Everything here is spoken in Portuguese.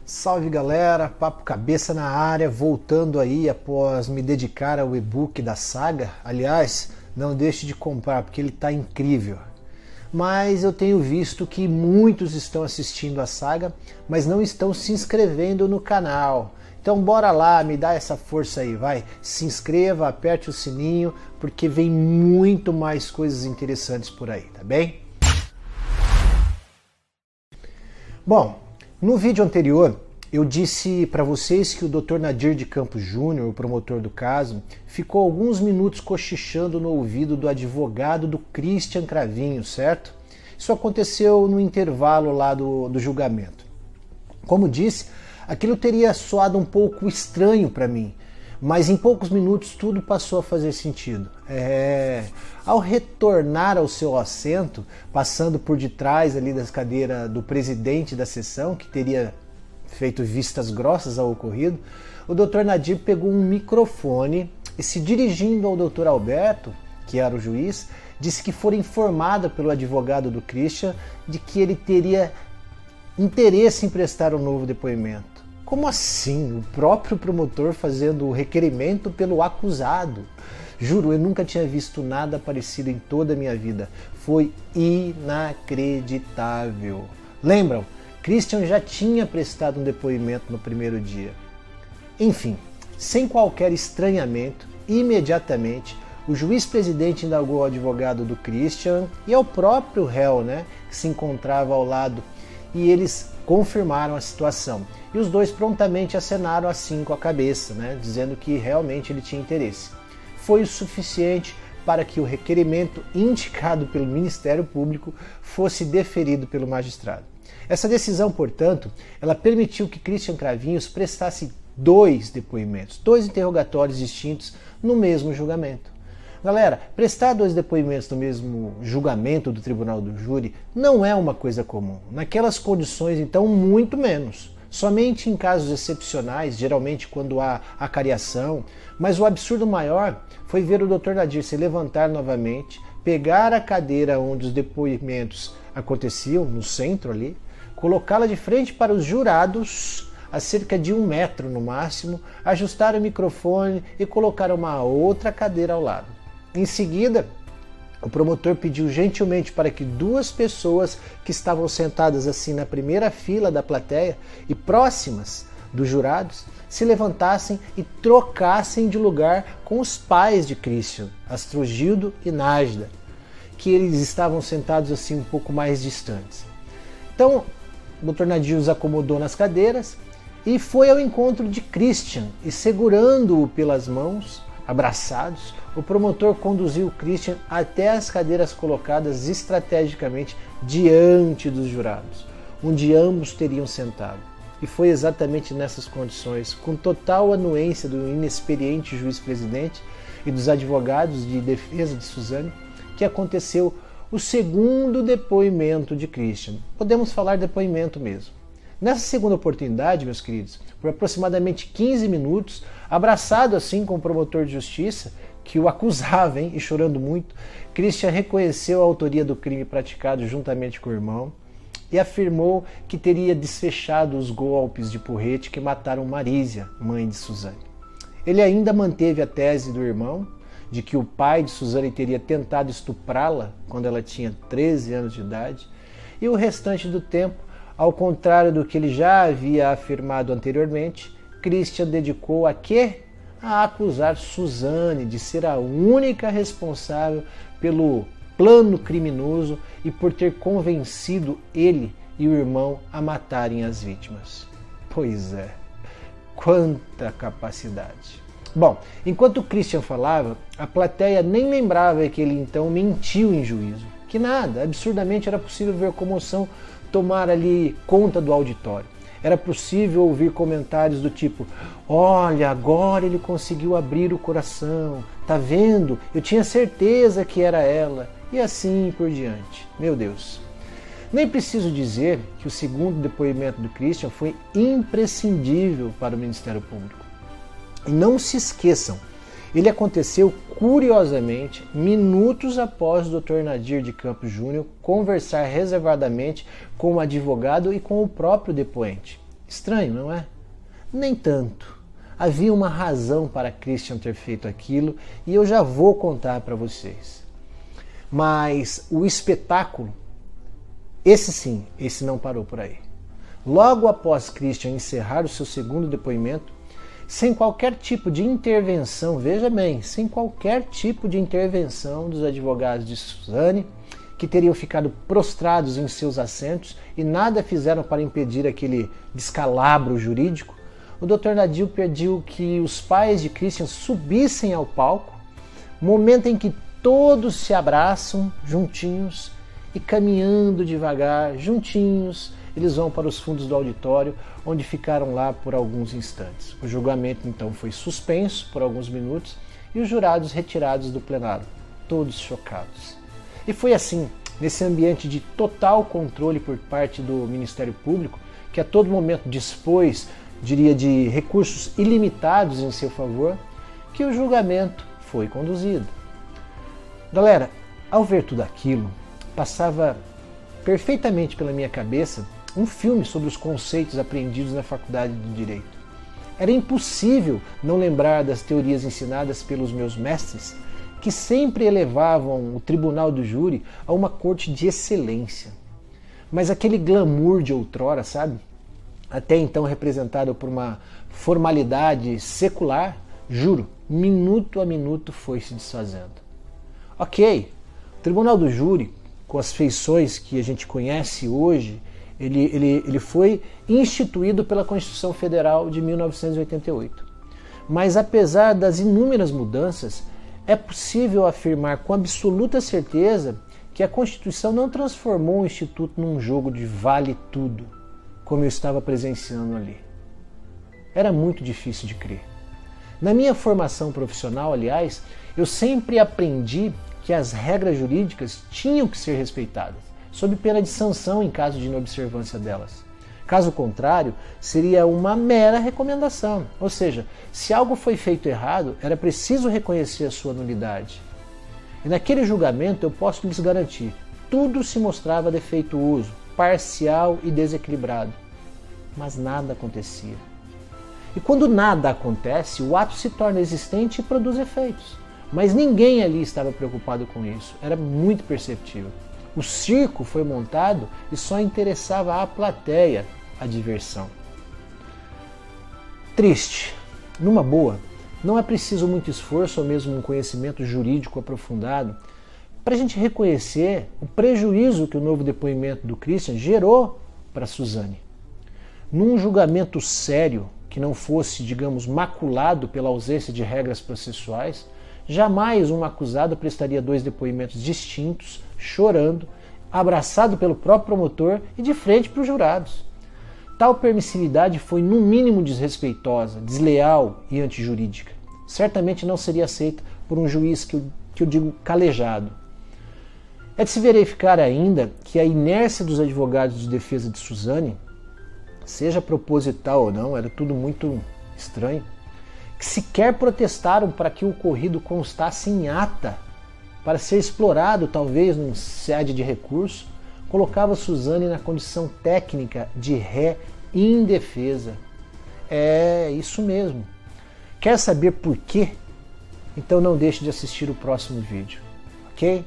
Salve galera, Papo Cabeça na área, voltando aí após me dedicar ao e-book da saga. Aliás, não deixe de comprar porque ele está incrível. Mas eu tenho visto que muitos estão assistindo a saga, mas não estão se inscrevendo no canal. Então bora lá, me dá essa força aí, vai. Se inscreva, aperte o sininho, porque vem muito mais coisas interessantes por aí, tá bem? Bom, no vídeo anterior eu disse para vocês que o Dr. Nadir de Campos Júnior, o promotor do caso, ficou alguns minutos cochichando no ouvido do advogado do Christian Cravinho, certo? Isso aconteceu no intervalo lá do julgamento. Como disse, aquilo teria soado um pouco estranho para mim, mas em poucos minutos tudo passou a fazer sentido. Ao retornar ao seu assento, passando por detrás ali das cadeiras do presidente da sessão, que teria feito vistas grossas ao ocorrido, o Dr. Nadir pegou um microfone e, se dirigindo ao Dr. Alberto, que era o juiz, disse que fora informada pelo advogado do Christian de que ele teria interesse em prestar um novo depoimento. Como assim? O próprio promotor fazendo o requerimento pelo acusado? Juro, eu nunca tinha visto nada parecido em toda a minha vida. Foi inacreditável. Lembram? Christian já tinha prestado um depoimento no primeiro dia. Enfim, sem qualquer estranhamento, imediatamente, o juiz-presidente indagou o advogado do Christian e ao próprio réu, que se encontrava ao lado, e eles confirmaram a situação. E os dois prontamente acenaram assim com a cabeça, dizendo que realmente ele tinha interesse. Foi o suficiente para que o requerimento indicado pelo Ministério Público fosse deferido pelo magistrado. Essa decisão, portanto, ela permitiu que Christian Cravinhos prestasse dois depoimentos, dois interrogatórios distintos no mesmo julgamento. Galera, prestar dois depoimentos no mesmo julgamento do tribunal do júri não é uma coisa comum. Naquelas condições, então, muito menos. Somente em casos excepcionais, geralmente quando há acariação, mas o absurdo maior foi ver o Dr. Nadir se levantar novamente, pegar a cadeira onde os depoimentos aconteciam, no centro ali, colocá-la de frente para os jurados, a cerca de 1 metro no máximo, ajustar o microfone e colocar uma outra cadeira ao lado. Em seguida, o promotor pediu gentilmente para que duas pessoas que estavam sentadas assim na primeira fila da plateia e próximas dos jurados se levantassem e trocassem de lugar com os pais de Christian, Astrogildo e Nájida, que eles estavam sentados assim um pouco mais distantes. Então, o Dr. Nadir os acomodou nas cadeiras e foi ao encontro de Christian e, segurando-o pelas mãos, abraçados, o promotor conduziu o Christian até as cadeiras colocadas estrategicamente diante dos jurados, onde ambos teriam sentado. E foi exatamente nessas condições, com total anuência do inexperiente juiz-presidente e dos advogados de defesa de Suzane, que aconteceu o segundo depoimento de Christian. Podemos falar depoimento mesmo. Nessa segunda oportunidade, meus queridos, por aproximadamente 15 minutos, abraçado assim com o promotor de justiça, que o acusava, e chorando muito, Christian reconheceu a autoria do crime praticado juntamente com o irmão e afirmou que teria desfechado os golpes de porrete que mataram Marísia, mãe de Suzane. Ele ainda manteve a tese do irmão, de que o pai de Suzane teria tentado estuprá-la quando ela tinha 13 anos de idade, e o restante do tempo, ao contrário do que ele já havia afirmado anteriormente, Christian dedicou a quê? A acusar Suzane de ser a única responsável pelo plano criminoso e por ter convencido ele e o irmão a matarem as vítimas. Pois é, quanta capacidade! Bom, enquanto Christian falava, a plateia nem lembrava que ele então mentiu em juízo. Que nada, absurdamente era possível ver comoção tomar ali conta do auditório. Era possível ouvir comentários do tipo: olha, agora ele conseguiu abrir o coração, tá vendo? Eu tinha certeza que era ela, e assim por diante. Meu Deus. Nem preciso dizer que o segundo depoimento do Christian foi imprescindível para o Ministério Público. E não se esqueçam, ele aconteceu curiosamente minutos após o Dr. Nadir de Campos Júnior conversar reservadamente com o advogado e com o próprio depoente. Estranho, não é? Nem tanto. Havia uma razão para Christian ter feito aquilo e eu já vou contar para vocês. Mas o espetáculo, esse sim, esse não parou por aí. Logo após Christian encerrar o seu segundo depoimento, sem qualquer tipo de intervenção, veja bem, sem qualquer tipo de intervenção dos advogados de Suzane, que teriam ficado prostrados em seus assentos e nada fizeram para impedir aquele descalabro jurídico, o Dr. Nadil pediu que os pais de Christian subissem ao palco, momento em que todos se abraçam juntinhos e caminhando devagar, juntinhos, eles vão para os fundos do auditório, onde ficaram lá por alguns instantes. O julgamento então foi suspenso por alguns minutos e os jurados retirados do plenário, todos chocados. E foi assim, nesse ambiente de total controle por parte do Ministério Público, que a todo momento dispôs, diria, de recursos ilimitados em seu favor, que o julgamento foi conduzido. Galera, ao ver tudo aquilo, passava perfeitamente pela minha cabeça um filme sobre os conceitos aprendidos na Faculdade de Direito. Era impossível não lembrar das teorias ensinadas pelos meus mestres, que sempre elevavam o tribunal do júri a uma corte de excelência. Mas aquele glamour de outrora, sabe? Até então representado por uma formalidade secular, juro, minuto a minuto foi se desfazendo. Ok, o tribunal do júri, com as feições que a gente conhece hoje, ele foi instituído pela Constituição Federal de 1988. Mas apesar das inúmeras mudanças, é possível afirmar com absoluta certeza que a Constituição não transformou o Instituto num jogo de vale tudo, como eu estava presenciando ali. Era muito difícil de crer. Na minha formação profissional, aliás, eu sempre aprendi que as regras jurídicas tinham que ser respeitadas, sob pena de sanção em caso de inobservância delas. Caso contrário, seria uma mera recomendação. Ou seja, se algo foi feito errado, era preciso reconhecer a sua nulidade. E naquele julgamento, eu posso lhes garantir, tudo se mostrava defeituoso, parcial e desequilibrado. Mas nada acontecia. E quando nada acontece, o ato se torna existente e produz efeitos. Mas ninguém ali estava preocupado com isso. Era muito perceptível. O circo foi montado e só interessava à plateia a diversão. Triste. Numa boa, não é preciso muito esforço ou mesmo um conhecimento jurídico aprofundado para a gente reconhecer o prejuízo que o novo depoimento do Christian gerou para Suzane. Num julgamento sério, que não fosse, digamos, maculado pela ausência de regras processuais, jamais um acusado prestaria dois depoimentos distintos, chorando, abraçado pelo próprio promotor e de frente para os jurados. Tal permissividade foi no mínimo desrespeitosa, desleal e antijurídica. Certamente não seria aceita por um juiz que eu digo calejado. É de se verificar ainda que a inércia dos advogados de defesa de Suzane, seja proposital ou não, era tudo muito estranho, que sequer protestaram para que o ocorrido constasse em ata, para ser explorado talvez num sede de recurso, colocava Suzane na condição técnica de ré indefesa. É isso mesmo. Quer saber por quê? Então não deixe de assistir o próximo vídeo, ok?